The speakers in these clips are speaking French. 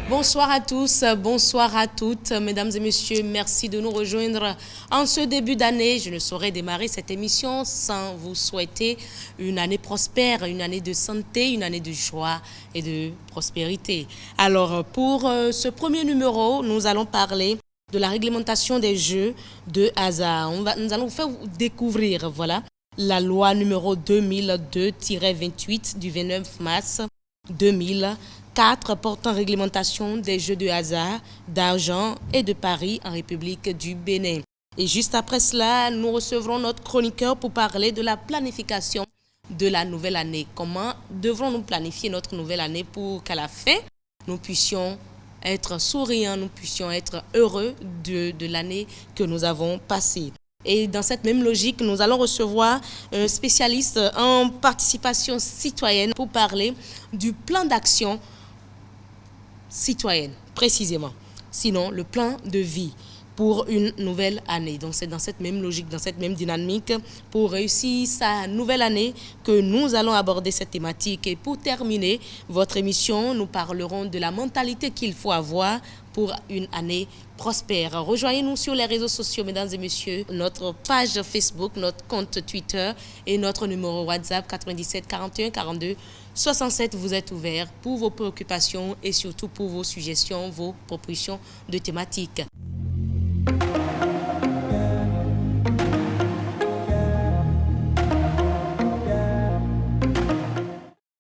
Bonsoir à tous, bonsoir à toutes, mesdames et messieurs, merci de nous rejoindre en ce début d'année. Je ne saurais démarrer cette émission sans vous souhaiter une année prospère, une année de santé, une année de joie et de prospérité. Alors, pour ce premier numéro, nous allons parler de la réglementation des jeux de hasard. Nous allons vous faire découvrir, voilà, la loi numéro 2002-28 du 29 mars 2004 portant réglementation des jeux de hasard, d'argent et de paris en République du Bénin. Et juste après cela, nous recevrons notre chroniqueur pour parler de la planification de la nouvelle année. Comment devrons-nous planifier notre nouvelle année pour qu'à la fin, nous puissions être souriants, nous puissions être heureux de l'année que nous avons passée. Et dans cette même logique, nous allons recevoir un spécialiste en participation citoyenne pour parler du plan d'action citoyenne, précisément. Sinon, le plan de vie pour une nouvelle année. Donc, c'est dans cette même logique, dans cette même dynamique, pour réussir sa nouvelle année que nous allons aborder cette thématique. Et pour terminer votre émission, nous parlerons de la mentalité qu'il faut avoir pour une année prospère. Rejoignez-nous sur les réseaux sociaux, mesdames et messieurs, notre page Facebook, notre compte Twitter et notre numéro WhatsApp 97 41 42 67. Vous êtes ouverts pour vos préoccupations et surtout pour vos suggestions, vos propositions de thématiques.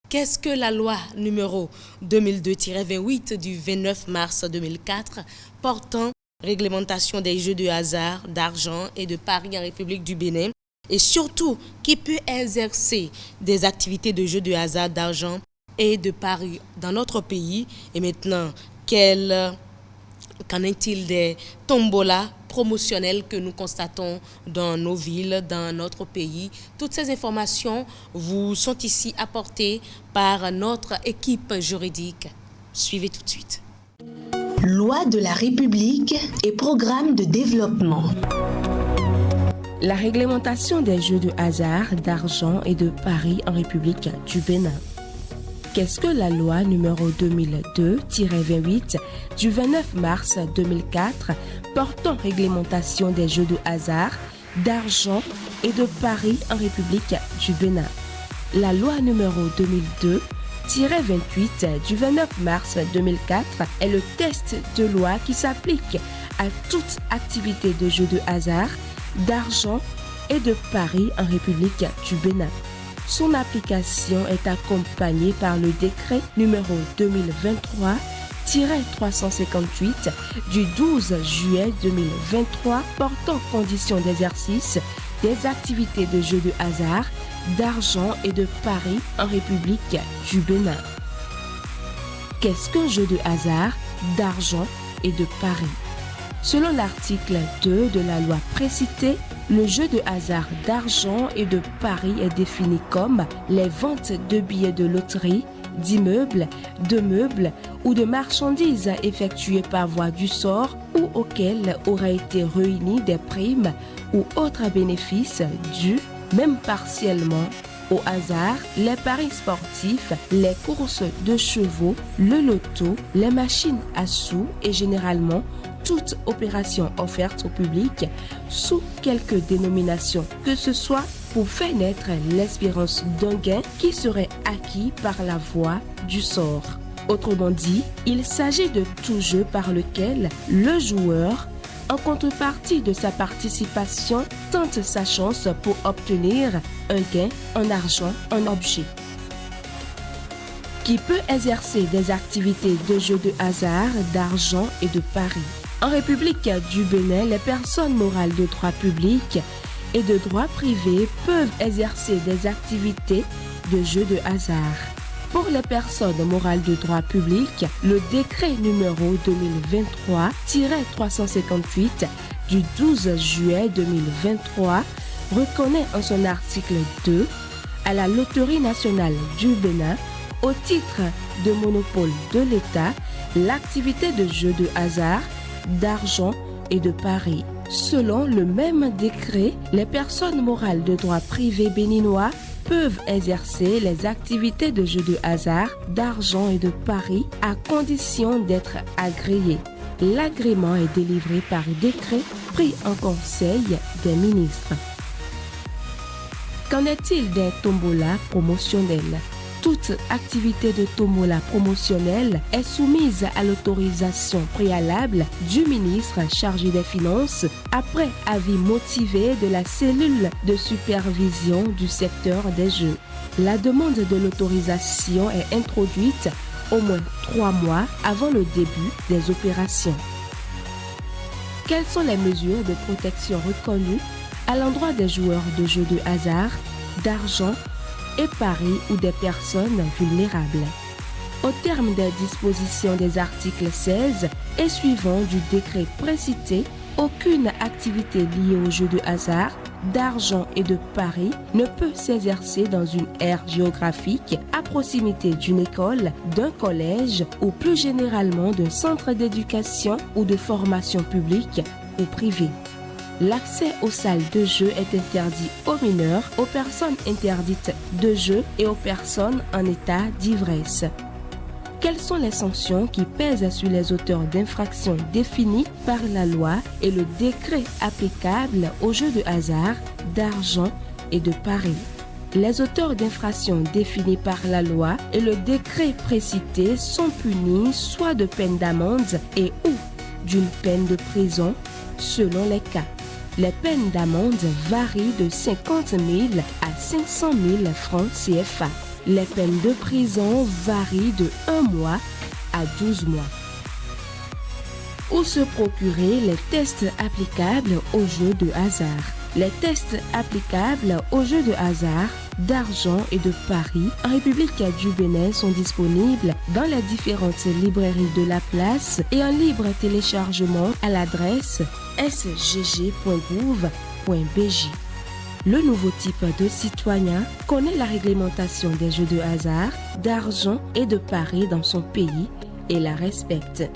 Qu'est-ce que la loi numéro 2002-28 du 29 mars 2004 portant réglementation des jeux de hasard, d'argent et de paris en République du Bénin et surtout qui peut exercer des activités de jeux de hasard, d'argent et de paris dans notre pays et maintenant qu'en est-il des tombolas promotionnels que nous constatons dans nos villes, dans notre pays? Toutes ces informations vous sont ici apportées par notre équipe juridique. Suivez tout de suite. Loi de la République et programme de développement. La réglementation des jeux de hasard, d'argent et de paris en République du Bénin. Qu'est-ce que la loi numéro 2002-28 du 29 mars 2004 portant réglementation des jeux de hasard, d'argent et de paris en République du Bénin? La loi numéro 2002-28 du 29 mars 2004 est le texte de loi qui s'applique à toute activité de jeux de hasard, d'argent et de paris en République du Bénin. Son application est accompagnée par le décret numéro 2023-358 du 12 juillet 2023 portant conditions d'exercice des activités de jeux de hasard, d'argent et de paris en République du Bénin. Qu'est-ce qu'un jeu de hasard, d'argent et de paris? Selon l'article 2 de la loi précitée, le jeu de hasard d'argent et de paris est défini comme les ventes de billets de loterie, d'immeubles, de meubles ou de marchandises effectuées par voie du sort ou auxquelles auraient été réunis des primes ou autres bénéfices dus, même partiellement, au hasard, les paris sportifs, les courses de chevaux, le loto, les machines à sous et généralement toute opération offerte au public sous quelque dénomination que ce soit pour faire naître l'espérance d'un gain qui serait acquis par la voie du sort. Autrement dit, il s'agit de tout jeu par lequel le joueur, en contrepartie de sa participation, tente sa chance pour obtenir un gain en argent, en objet. Qui peut exercer des activités de jeu de hasard, d'argent et de paris. En République du Bénin, les personnes morales de droit public et de droit privé peuvent exercer des activités de jeu de hasard. Pour les personnes morales de droit public, le décret numéro 2023-358 du 12 juillet 2023 reconnaît en son article 2 à la Loterie nationale du Bénin, au titre de monopole de l'État, l'activité de jeu de hasard, d'argent et de paris. Selon le même décret, les personnes morales de droit privé béninois peuvent exercer les activités de jeux de hasard, d'argent et de paris à condition d'être agréés. L'agrément est délivré par décret pris en Conseil des ministres. Qu'en est-il des tombolas promotionnels? Toute activité de tombola promotionnelle est soumise à l'autorisation préalable du ministre chargé des Finances après avis motivé de la cellule de supervision du secteur des jeux. La demande de l'autorisation est introduite au moins 3 mois avant le début des opérations. Quelles sont les mesures de protection reconnues à l'endroit des joueurs de jeux de hasard, d'argent et paris ou des personnes vulnérables? Au terme des dispositions des articles 16 et suivants du décret précité, aucune activité liée aux jeux de hasard, d'argent et de paris ne peut s'exercer dans une aire géographique à proximité d'une école, d'un collège ou plus généralement d'un centre d'éducation ou de formation publique ou privée. L'accès aux salles de jeu est interdit aux mineurs, aux personnes interdites de jeu et aux personnes en état d'ivresse. Quelles sont les sanctions qui pèsent sur les auteurs d'infractions définies par la loi et le décret applicable aux jeux de hasard, d'argent et de paris? Les auteurs d'infractions définis par la loi et le décret précité sont punis soit de peine d'amende et ou d'une peine de prison selon les cas. Les peines d'amende varient de 50 000 à 500 000 francs CFA. Les peines de prison varient de 1 mois à 12 mois. Où se procurer les tests applicables aux jeux de hasard? Les tests applicables aux jeux de hasard, d'argent et de paris en République du Bénin sont disponibles dans les différentes librairies de la place et en libre téléchargement à l'adresse sgg.gouv.bj. Le nouveau type de citoyen connaît la réglementation des jeux de hasard, d'argent et de paris dans son pays et la respecte.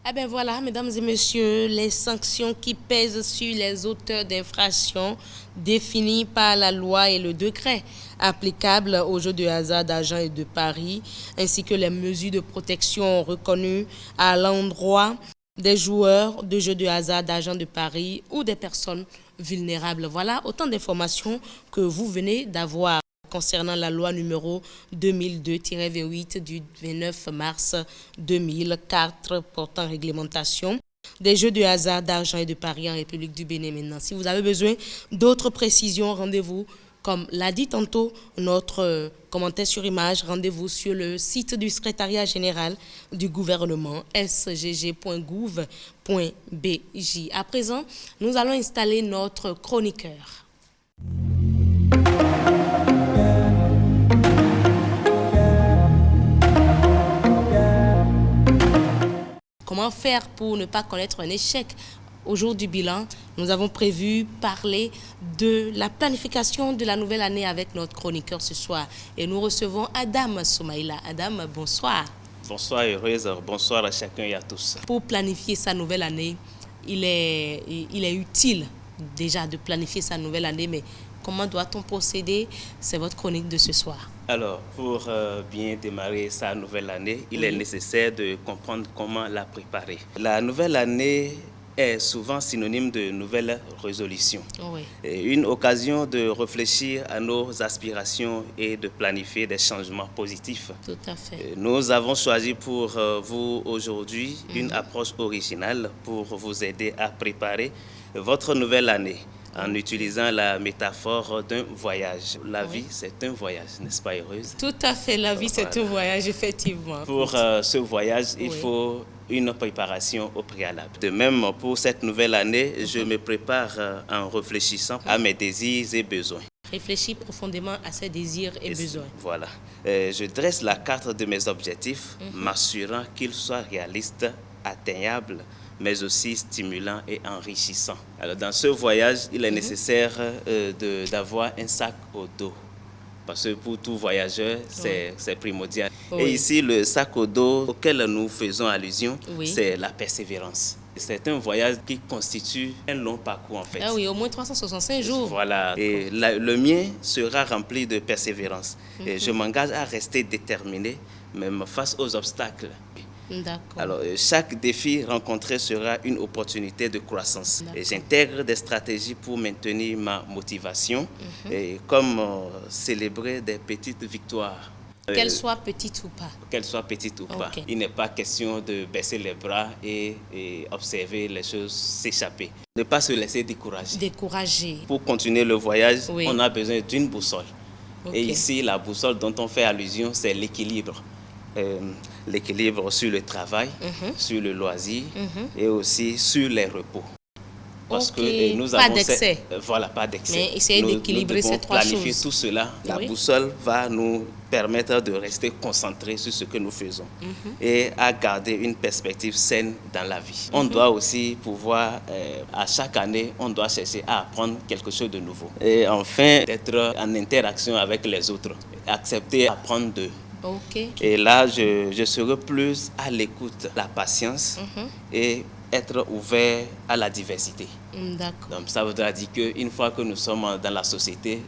Eh bien voilà, mesdames et messieurs, les sanctions qui pèsent sur les auteurs d'infractions définies par la loi et le décret applicables aux jeux de hasard, d'argent et de paris, ainsi que les mesures de protection reconnues à l'endroit des joueurs de jeux de hasard, d'argent, de paris ou des personnes vulnérables. Voilà autant d'informations que vous venez d'avoir concernant la loi numéro 2002-28 du 29 mars 2004 portant réglementation des jeux de hasard, d'argent et de paris en République du Bénin maintenant. Si vous avez besoin d'autres précisions, rendez-vous, comme l'a dit tantôt notre commentaire sur image, rendez-vous sur le site du secrétariat général du gouvernement sgg.gouv.bj. À présent, nous allons installer notre chroniqueur. Comment faire pour ne pas connaître un échec? Au jour du bilan, nous avons prévu parler de la planification de la nouvelle année avec notre chroniqueur ce soir. Et nous recevons Adam Soumaïla. Adam, bonsoir. Bonsoir heureuse, bonsoir à chacun et à tous. Pour planifier sa nouvelle année, il est utile déjà de planifier sa nouvelle année, mais comment doit-on procéder? C'est votre chronique de ce soir. Alors, pour bien démarrer sa nouvelle année, il est nécessaire de comprendre comment la préparer. La nouvelle année est souvent synonyme de nouvelles résolutions. Oui. Et une occasion de réfléchir à nos aspirations et de planifier des changements positifs. Tout à fait. Nous avons choisi pour vous aujourd'hui une approche originale pour vous aider à préparer votre nouvelle année, en utilisant la métaphore d'un voyage. La vie, c'est un voyage, n'est-ce pas, heureuse? Tout à fait, la vie, c'est un voyage, effectivement. Pour ce voyage, il faut une préparation au préalable. De même, pour cette nouvelle année, je me prépare en réfléchissant à mes désirs et besoins. Réfléchir profondément à ses désirs et besoins. Voilà. Je dresse la carte de mes objectifs, m'assurant qu'ils soient réalistes, atteignables, mais aussi stimulant et enrichissant. Alors, dans ce voyage, il est nécessaire d'avoir un sac au dos. Parce que pour tout voyageur, c'est primordial. Et ici, le sac au dos auquel nous faisons allusion, c'est la persévérance. C'est un voyage qui constitue un long parcours en fait. Ah oui, au moins 365 jours. Voilà. Et le mien sera rempli de persévérance. Et je m'engage à rester déterminé, même face aux obstacles. D'accord. Alors, chaque défi rencontré sera une opportunité de croissance. Et j'intègre des stratégies pour maintenir ma motivation, et comme célébrer des petites victoires. Qu'elles soient petites ou pas. Qu'elles soient petites ou pas. Ok. Il n'est pas question de baisser les bras et observer les choses s'échapper. Ne pas se laisser décourager. Décourager. Pour continuer le voyage, Oui. on a besoin d'une boussole. Ok. Et ici, la boussole dont on fait allusion, c'est l'équilibre. L'équilibre sur le travail, sur le loisir et aussi sur les repos. Parce Ok. que nous Pas avons d'excès. Voilà, pas d'excès. Mais essayez d'équilibrer nous devons ces trois planifier choses. tout cela. La Oui. boussole va nous permettre de rester concentrés sur ce que nous faisons et à garder une perspective saine dans la vie. On doit aussi pouvoir, à chaque année, on doit chercher à apprendre quelque chose de nouveau. Et enfin, d'être en interaction avec les autres. Accepter d'apprendre d'eux. Ok. Et là, je serai plus à l'écoute, la patience et être ouvert à la diversité. D'accord. Donc ça voudra dire qu'une fois que nous sommes dans la société,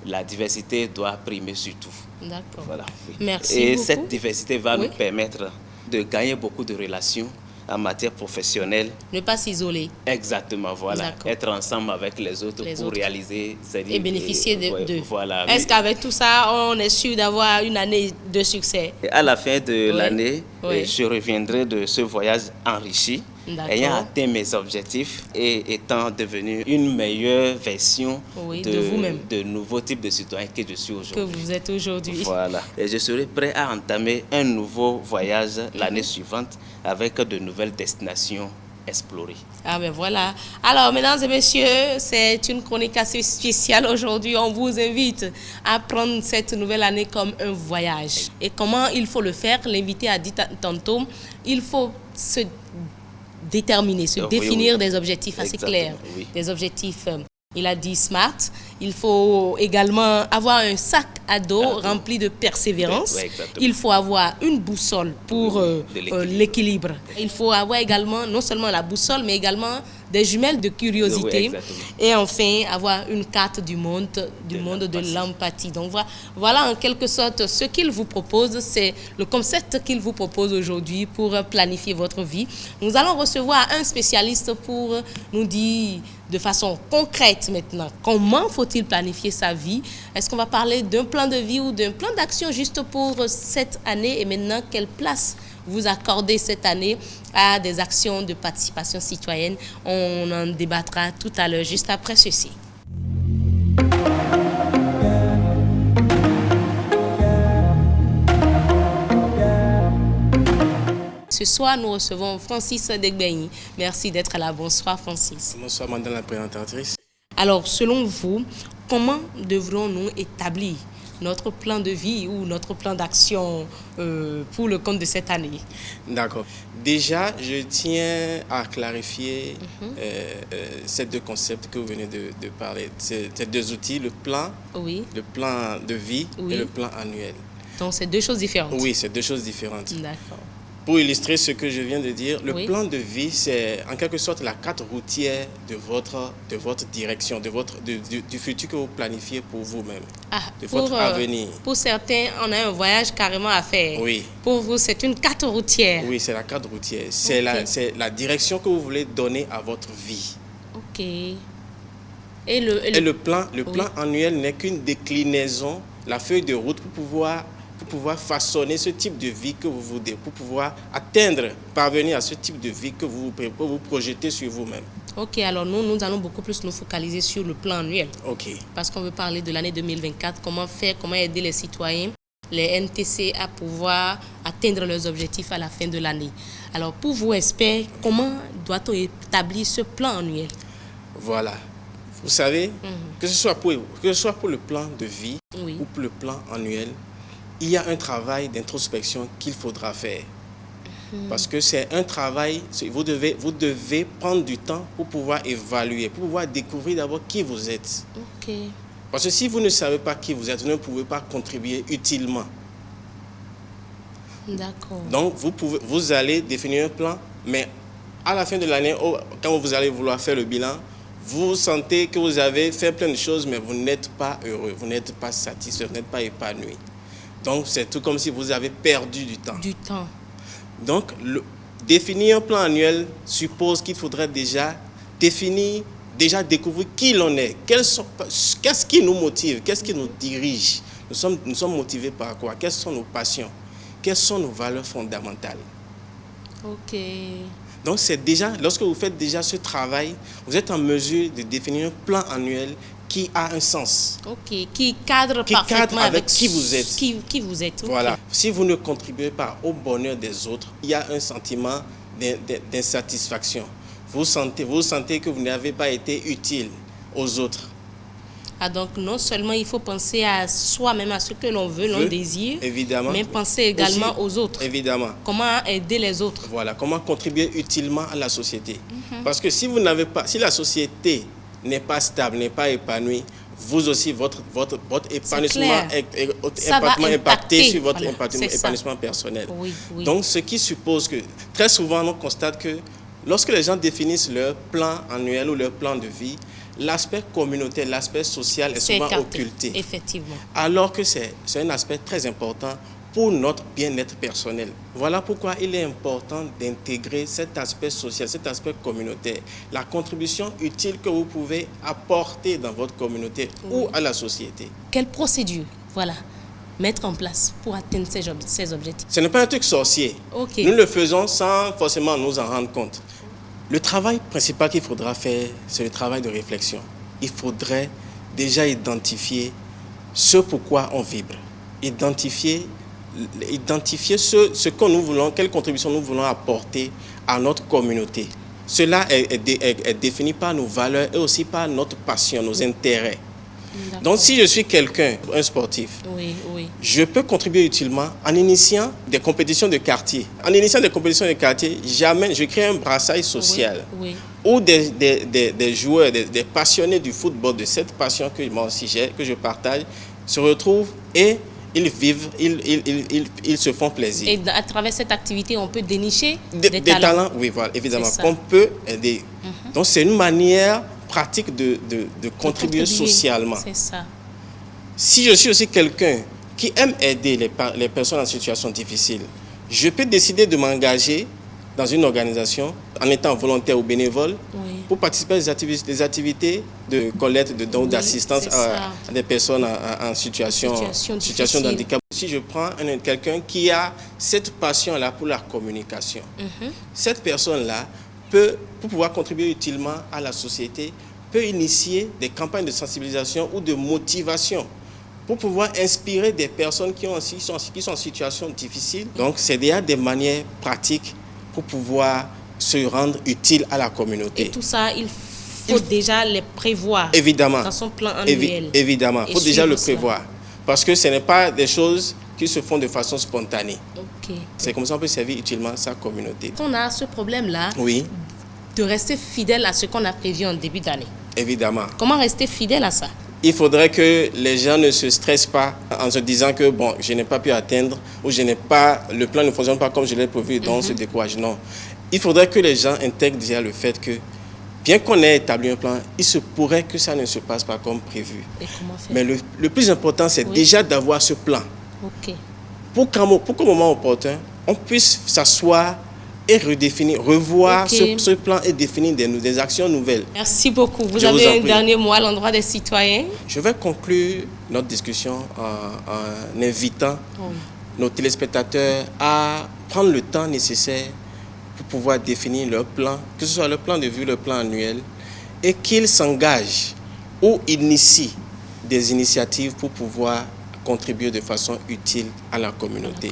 la diversité doit primer sur tout. D'accord. Voilà. Oui. Merci Et beaucoup. cette diversité va Oui. nous permettre de gagner beaucoup de relations en matière professionnelle. Ne pas s'isoler Exactement, voilà. D'accord. Être ensemble avec les autres Les pour autres. réaliser... et bénéficier ouais, d'eux. Voilà. Est-ce Oui. qu'avec tout ça, on est sûr d'avoir une année de succès? Et à la fin de Oui. l'année, Oui. je reviendrai de ce voyage enrichi, D'accord. ayant atteint mes objectifs et étant devenu une meilleure version Oui, de vous-même. de nouveaux types de citoyens que je suis Que aujourd'hui. vous êtes aujourd'hui. Voilà. Et je serai prêt à entamer un nouveau voyage l'année suivante avec de nouvelles destinations explorées. Ah ben voilà. Alors, mesdames et messieurs, c'est une chronique assez spéciale aujourd'hui. On vous invite à prendre cette nouvelle année comme un voyage. Et comment il faut le faire? L'invité a dit tantôt, il faut se déterminer, se Oui, définir oui. des objectifs assez Exactement, clairs. oui. Des objectifs, il a dit smart. Il faut également avoir un sac à dos rempli de persévérance. Oui, exactement. Il faut avoir une boussole pour De l'équilibre. l'équilibre. Il faut avoir également non seulement la boussole, mais également des jumelles de curiosité. Oui, exactement. Et enfin, avoir une carte du monde de l'empathie. Donc voilà en quelque sorte ce qu'il vous propose. C'est le concept qu'il vous propose aujourd'hui pour planifier votre vie. Nous allons recevoir un spécialiste pour nous dire de façon concrète maintenant comment faut-il planifier sa vie. Est-ce qu'on va parler d'un plan de vie ou d'un plan d'action juste pour cette année et maintenant quelle place vous accordez cette année à des actions de participation citoyenne? On en débattra tout à l'heure, juste après ceci. Ce soir, nous recevons Francis Degbeigny. Merci d'être là. Bonsoir, Francis. Bonsoir, madame la présentatrice. Alors, selon vous, comment devrons-nous établir notre plan de vie ou notre plan d'action pour le compte de cette année? D'accord. Déjà, je tiens à clarifier ces deux concepts que vous venez de parler. Ces deux outils, le plan Oui. de vie Oui. et le plan annuel. Donc, c'est deux choses différentes. Oui, c'est deux choses différentes. D'accord. Pour illustrer ce que je viens de dire, le Oui. plan de vie, c'est en quelque sorte la carte routière de votre direction, du futur que vous planifiez pour vous-même, Ah, de votre avenir. pour certains, on a un voyage carrément à faire. Oui. Pour vous, c'est une carte routière. Oui, c'est la carte routière. C'est Ok. c'est la direction que vous voulez donner à votre vie. Ok. Et Le plan Oui. annuel n'est qu'une déclinaison, la feuille de route pour pouvoir façonner ce type de vie que vous voulez, pour pouvoir parvenir à ce type de vie que vous projetez sur vous-même. Ok, alors nous allons beaucoup plus nous focaliser sur le plan annuel. Ok. Parce qu'on veut parler de l'année 2024, comment faire, comment aider les citoyens, les NTC à pouvoir atteindre leurs objectifs à la fin de l'année. Alors pour vous, experts, comment doit-on établir ce plan annuel? Voilà. Vous savez, que ce soit pour le plan de vie Oui. ou pour le plan annuel, il y a un travail d'introspection qu'il faudra faire. Parce que c'est un travail, vous devez prendre du temps pour pouvoir évaluer, pour pouvoir découvrir d'abord qui vous êtes. Ok. Parce que si vous ne savez pas qui vous êtes, vous ne pouvez pas contribuer utilement. D'accord. Donc, vous allez définir un plan, mais à la fin de l'année, quand vous allez vouloir faire le bilan, vous sentez que vous avez fait plein de choses, mais vous n'êtes pas heureux, vous n'êtes pas satisfait, vous n'êtes pas épanoui. Donc, c'est tout comme si vous avez perdu du temps. Du temps. Donc, définir un plan annuel suppose qu'il faudrait déjà découvrir qui l'on est, qu'est-ce qui nous motive, qu'est-ce qui nous dirige. Nous sommes motivés par quoi? Quelles sont nos passions? Quelles sont nos valeurs fondamentales? Ok. Donc, c'est déjà, lorsque vous faites déjà ce travail, vous êtes en mesure de définir un plan annuel qui a un sens. Ok, qui cadre parfaitement avec qui vous êtes. Qui vous êtes. Okay. Voilà. Si vous ne contribuez pas au bonheur des autres, il y a un sentiment d'insatisfaction. Vous sentez que vous n'avez pas été utile aux autres. Ah, donc, non seulement il faut penser à soi-même, à ce que l'on veut, l'on désire, évidemment, mais penser également aux autres. Évidemment. Comment aider les autres. Voilà, comment contribuer utilement à la société. Parce que si la société n'est pas stable, n'est pas épanouie, vous aussi, votre épanouissement est impacté sur votre épanouissement personnel. Oui, oui. Donc, ce qui suppose que, très souvent, on constate que lorsque les gens définissent leur plan annuel ou leur plan de vie, l'aspect communautaire, l'aspect social est souvent occulté. Effectivement. Alors que c'est un aspect très important pour notre bien-être personnel. Voilà pourquoi il est important d'intégrer cet aspect social, cet aspect communautaire, la contribution utile que vous pouvez apporter dans votre communauté ou à la société. Quelle procédure, mettre en place pour atteindre ces objectifs? Ce n'est pas un truc sorcier. Okay. Nous le faisons sans forcément nous en rendre compte. Le travail principal qu'il faudra faire, c'est le travail de réflexion. Il faudrait déjà identifier ce pourquoi on vibre, identifier ce que nous voulons, quelle contribution nous voulons apporter à notre communauté. Cela est défini par nos valeurs et aussi par notre passion, nos intérêts. Donc, si je suis un sportif, je peux contribuer utilement en initiant des compétitions de quartier. En initiant des compétitions de quartier, je crée un brassage social où des joueurs, des passionnés du football, de cette passion que moi aussi j'ai, que je partage, se retrouvent et ils vivent, ils se font plaisir. Et à travers cette activité, on peut dénicher des talents. Oui, voilà, évidemment, qu'on peut aider. Donc, c'est une manière pratique de contribuer socialement. C'est ça. Si je suis aussi quelqu'un qui aime aider les personnes en situation difficile, je peux décider de m'engager dans une organisation en étant volontaire ou bénévole pour participer à des activités de collecte de dons, d'assistance à des personnes en situation de handicap. Si je prends quelqu'un qui a cette passion-là pour la communication, cette personne-là pour pouvoir contribuer utilement à la société, peut initier des campagnes de sensibilisation ou de motivation pour pouvoir inspirer des personnes qui sont en situation difficile. Donc, c'est déjà des manières pratiques pour pouvoir se rendre utile à la communauté. Et tout ça, il faut déjà les prévoir dans son plan annuel. Évidemment, il faut déjà le prévoir. Parce que ce n'est pas des choses qui se font de façon spontanée. C'est comme ça qu'on peut servir utilement sa communauté. On a ce problème-là de rester fidèle à ce qu'on a prévu en début d'année. Évidemment. Comment rester fidèle à ça? Il faudrait que les gens ne se stressent pas en se disant que bon, je n'ai pas pu atteindre ou le plan ne fonctionne pas comme je l'ai prévu, donc on se décourage. Non. Il faudrait que les gens intègrent déjà le fait que bien qu'on ait établi un plan, il se pourrait que ça ne se passe pas comme prévu. Et comment faire? Mais le plus important, c'est déjà d'avoir ce plan. Pour qu'au moment opportun, on puisse s'asseoir et revoir ce plan et définir des actions nouvelles. Merci beaucoup. Vous avez un dernier mot à l'endroit des citoyens? Je vais conclure notre discussion en invitant nos téléspectateurs à prendre le temps nécessaire pour pouvoir définir leur plan, que ce soit le plan de vue, le plan annuel, et qu'ils s'engagent ou initient des initiatives pour pouvoir contribuer de façon utile à la communauté.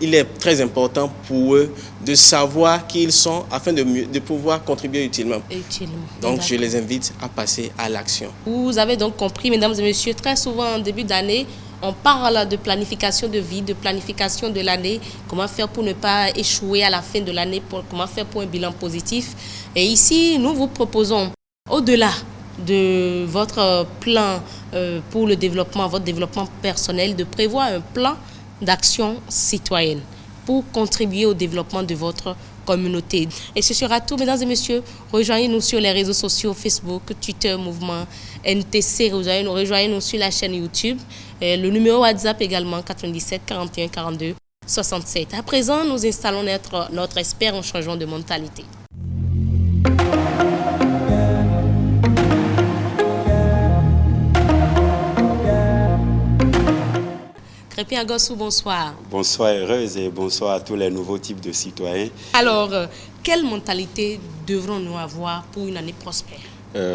Il est très important pour eux de savoir qui ils sont afin de pouvoir contribuer utilement. Donc, je les invite à passer à l'action. Vous avez donc compris, mesdames et messieurs, très souvent en début d'année, on parle de planification de vie, de planification de l'année, comment faire pour ne pas échouer à la fin de l'année, comment faire pour un bilan positif. Et ici, nous vous proposons, au-delà de votre plan pour le développement, votre développement personnel, de prévoir un plan d'action citoyenne. pour contribuer au développement de votre communauté. Et ce sera tout, mesdames et messieurs. Rejoignez-nous sur les réseaux sociaux, Facebook, Twitter, Mouvement NTC. Rejoignez-nous sur la chaîne YouTube. Et le numéro WhatsApp également, 97 41 42 67. À présent, nous installons notre expert en changement de mentalité. Crépin Agossou, bonsoir. Bonsoir Heureuse et bonsoir à tous les nouveaux types de citoyens. Alors, quelle mentalité devrons-nous avoir pour une année prospère?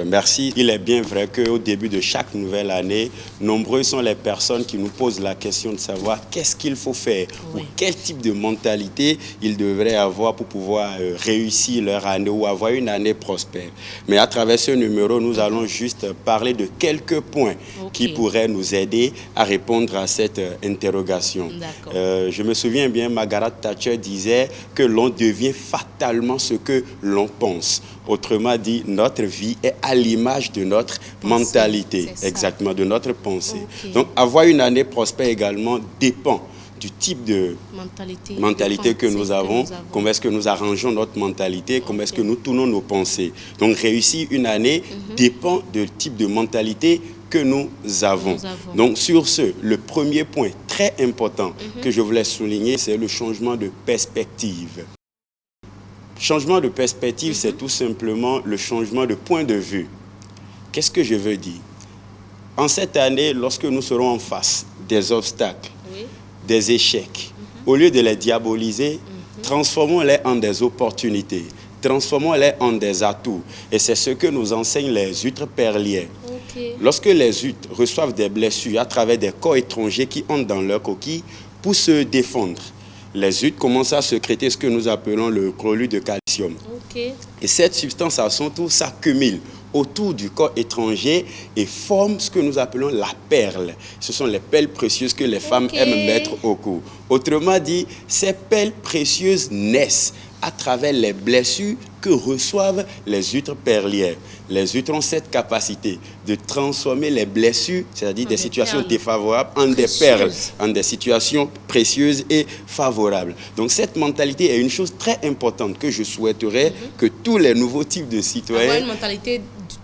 Merci. Il est bien vrai qu'au début de chaque nouvelle année, nombreux sont les personnes qui nous posent la question de savoir qu'est-ce qu'il faut faire ou quel type de mentalité ils devraient avoir pour pouvoir réussir leur année ou avoir une année prospère. Mais à travers ce numéro, nous allons juste parler de quelques points qui pourraient nous aider à répondre à cette interrogation. Je me souviens bien, Margaret Thatcher disait que l'on devient fatalement ce que l'on pense. Autrement dit, notre vie est à l'image de notre mentalité, exactement, de notre pensée. Donc, avoir une année prospère également dépend du type de mentalité que nous avons, comment est-ce que nous arrangeons notre mentalité, comment est-ce que nous tournons nos pensées. Donc, réussir une année dépend du type de mentalité que nous avons. Donc, sur ce, le premier point très important que je voulais souligner, c'est le changement de perspective. Changement de perspective, c'est tout simplement le changement de point de vue. Qu'est-ce que je veux dire? En cette année, lorsque nous serons en face des obstacles, des échecs, au lieu de les diaboliser, transformons-les en des opportunités, transformons-les en des atouts. Et c'est ce que nous enseignent les huîtres perlières. Lorsque les huîtres reçoivent des blessures à travers des corps étrangers qui entrent dans leur coquille pour se défendre, les huîtres commencent à sécréter ce que nous appelons le chlorure de calcium. Et cette substance à son tour s'accumule autour du corps étranger et forme ce que nous appelons la perle. Ce sont les perles précieuses que les femmes aiment mettre au cou. Autrement dit, ces perles précieuses naissent à travers les blessures que reçoivent les huîtres perlières. Les huîtres ont cette capacité de transformer les blessures, c'est-à-dire des situations défavorables, en des perles, en des situations précieuses et favorables. Donc cette mentalité est une chose très importante que je souhaiterais que tous les nouveaux types de citoyens... Avoir une mentalité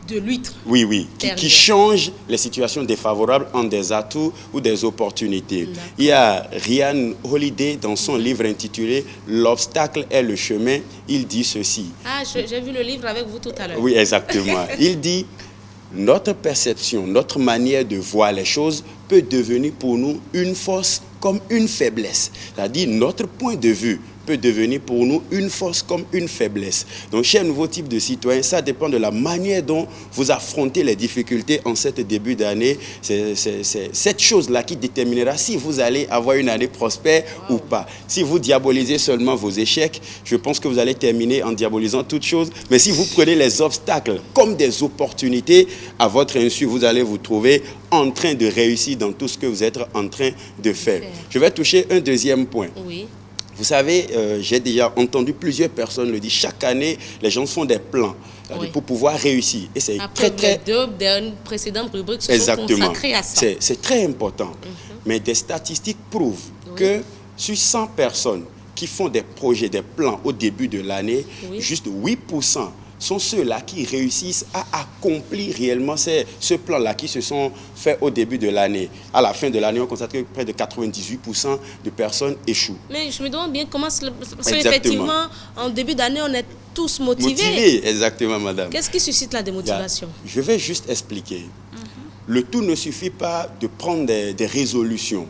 de l'huître. Oui, qui change les situations défavorables en des atouts ou des opportunités. Il y a Ryan Holiday, dans son livre intitulé « L'obstacle est le chemin », il dit ceci. Ah, j'ai vu le livre avec vous tout à l'heure. Oui, exactement. Il dit « Notre perception, notre manière de voir les choses peut devenir pour nous une force comme une faiblesse. » C'est-à-dire notre point de vue peut devenir pour nous une force comme une faiblesse. Donc, chez un nouveau type de citoyen, ça dépend de la manière dont vous affrontez les difficultés en cet début d'année. C'est cette chose-là qui déterminera si vous allez avoir une année prospère ou pas. Si vous diabolisez seulement vos échecs, je pense que vous allez terminer en diabolisant toutes choses. Mais si vous prenez les obstacles comme des opportunités, à votre insu, vous allez vous trouver en train de réussir dans tout ce que vous êtes en train de faire. Je vais toucher un deuxième point. Vous savez, j'ai déjà entendu plusieurs personnes le dire. Chaque année, les gens font des plans pour pouvoir réussir. Et c'est très... deux précédentes rubriques se sont consacrées à ça. C'est très important. Mais des statistiques prouvent que sur 100 personnes qui font des projets, des plans au début de l'année, juste 8% sont ceux-là qui réussissent à accomplir réellement ce plan-là qui se sont faits au début de l'année. À la fin de l'année, on constate que près de 98% de personnes échouent. Mais je me demande bien comment... Parce qu'effectivement, en début d'année, on est tous motivés. Exactement, madame. Qu'est-ce qui suscite la démotivation? Je vais juste expliquer. Le tout ne suffit pas de prendre des résolutions.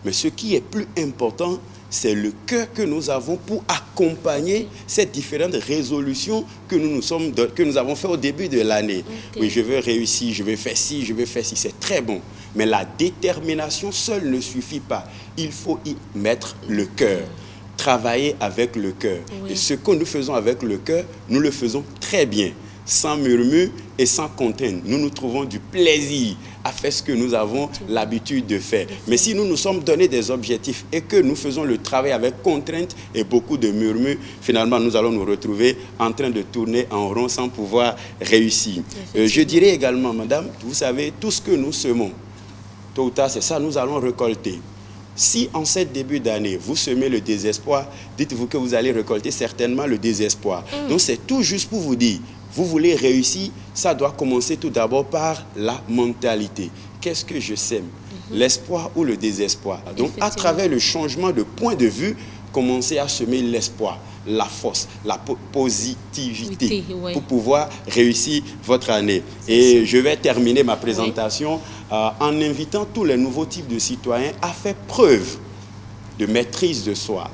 Mais ce qui est plus important, c'est le cœur que nous avons pour accompagner ces différentes résolutions que nous avons fait au début de l'année. Oui, je veux réussir, je veux faire ci, je veux faire ci, c'est très bon. Mais la détermination seule ne suffit pas. Il faut y mettre le cœur. Travailler avec le cœur. Et ce que nous faisons avec le cœur, nous le faisons très bien. Sans murmure et sans contrainte. Nous nous trouvons du plaisir à faire ce que nous avons l'habitude de faire. Mais si nous nous sommes donné des objectifs et que nous faisons le travail avec contrainte et beaucoup de murmures, finalement, nous allons nous retrouver en train de tourner en rond sans pouvoir réussir. Je dirais également, madame, vous savez, tout ce que nous semons, tôt ou tard, c'est ça, nous allons récolter. Si en ce début d'année, vous semez le désespoir, dites-vous que vous allez récolter certainement le désespoir. Donc c'est tout juste pour vous dire, vous voulez réussir, ça doit commencer tout d'abord par la mentalité. Qu'est-ce que je sème? L'espoir ou le désespoir? Donc à travers le changement de point de vue, commencez à semer l'espoir, la force, la positivité pour pouvoir réussir votre année. Et je vais terminer ma présentation en invitant tous les nouveaux types de citoyens à faire preuve de maîtrise de soi,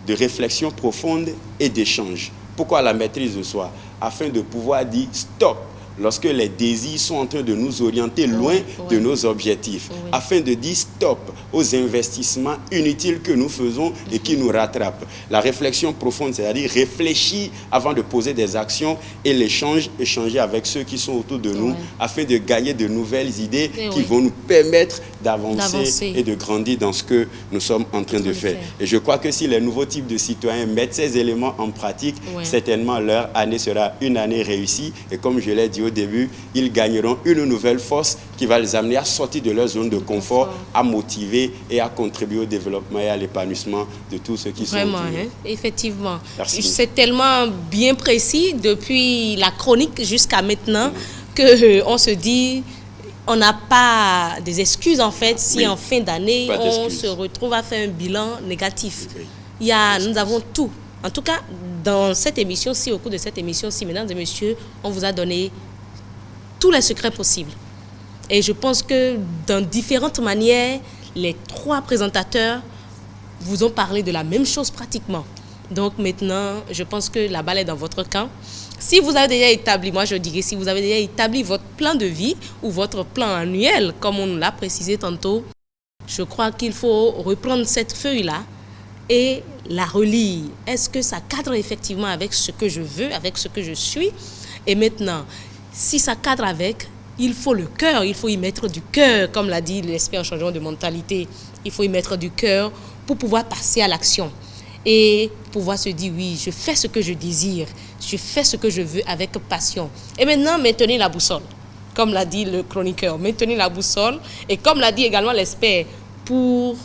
de réflexion profonde et d'échange. Pourquoi la maîtrise de soi? Afin de pouvoir dire stop lorsque les désirs sont en train de nous orienter loin de nos objectifs, afin de dire stop aux investissements inutiles que nous faisons et qui nous rattrapent. La réflexion profonde, c'est-à-dire réfléchir avant de poser des actions, et l'échange, échanger avec ceux qui sont autour de nous, afin de gagner de nouvelles idées qui vont nous permettre d'avancer et de grandir dans ce que nous sommes en train de faire. Et je crois que si les nouveaux types de citoyens mettent ces éléments en pratique, certainement leur année sera une année réussie. Et comme je l'ai dit au début, ils gagneront une nouvelle force qui va les amener à sortir de leur zone de confort, à motiver et à contribuer au développement et à l'épanouissement de tous ceux qui sont autour. Vraiment, effectivement. Merci. C'est tellement bien précis depuis la chronique jusqu'à maintenant qu'on se dit, on n'a pas des excuses en fait si en fin d'année on se retrouve à faire un bilan négatif. Nous avons tout. En tout cas, dans cette émission-ci, au cours de cette émission-ci, mesdames et messieurs, on vous a donné tous les secrets possibles. Et je pense que dans différentes manières, les trois présentateurs vous ont parlé de la même chose pratiquement. Donc maintenant, je pense que la balle est dans votre camp. Si vous avez déjà établi, moi je dirais, si vous avez déjà établi votre plan de vie ou votre plan annuel, comme on l'a précisé tantôt, je crois qu'il faut reprendre cette feuille-là et la relire. Est-ce que ça cadre effectivement avec ce que je veux, avec ce que je suis? Et maintenant, si ça cadre avec, il faut le cœur, il faut y mettre du cœur, comme l'a dit l'expert en changement de mentalité. Il faut y mettre du cœur pour pouvoir passer à l'action et pouvoir se dire oui, je fais ce que je désire, je fais ce que je veux avec passion. Et maintenant, maintenez la boussole, comme l'a dit le chroniqueur, maintenez la boussole et comme l'a dit également l'expert, pour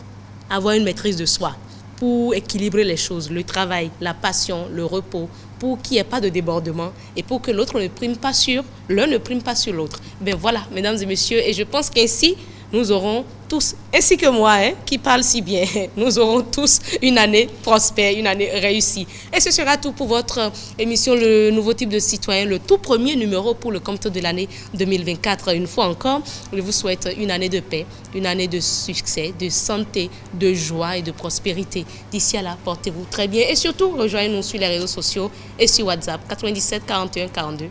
avoir une maîtrise de soi, pour équilibrer les choses, le travail, la passion, le repos, pour qu'il n'y ait pas de débordement et pour que l'autre ne prime pas sur, l'un ne prime pas sur l'autre. Ben voilà, mesdames et messieurs, et je pense qu'ainsi, nous aurons tous, ainsi que moi, qui parle si bien, nous aurons tous une année prospère, une année réussie. Et ce sera tout pour votre émission Le Nouveau Type de Citoyen, le tout premier numéro pour le compte de l'année 2024. Une fois encore, je vous souhaite une année de paix, une année de succès, de santé, de joie et de prospérité. D'ici à là, portez-vous très bien et surtout, rejoignez-nous sur les réseaux sociaux et sur WhatsApp 97 41 42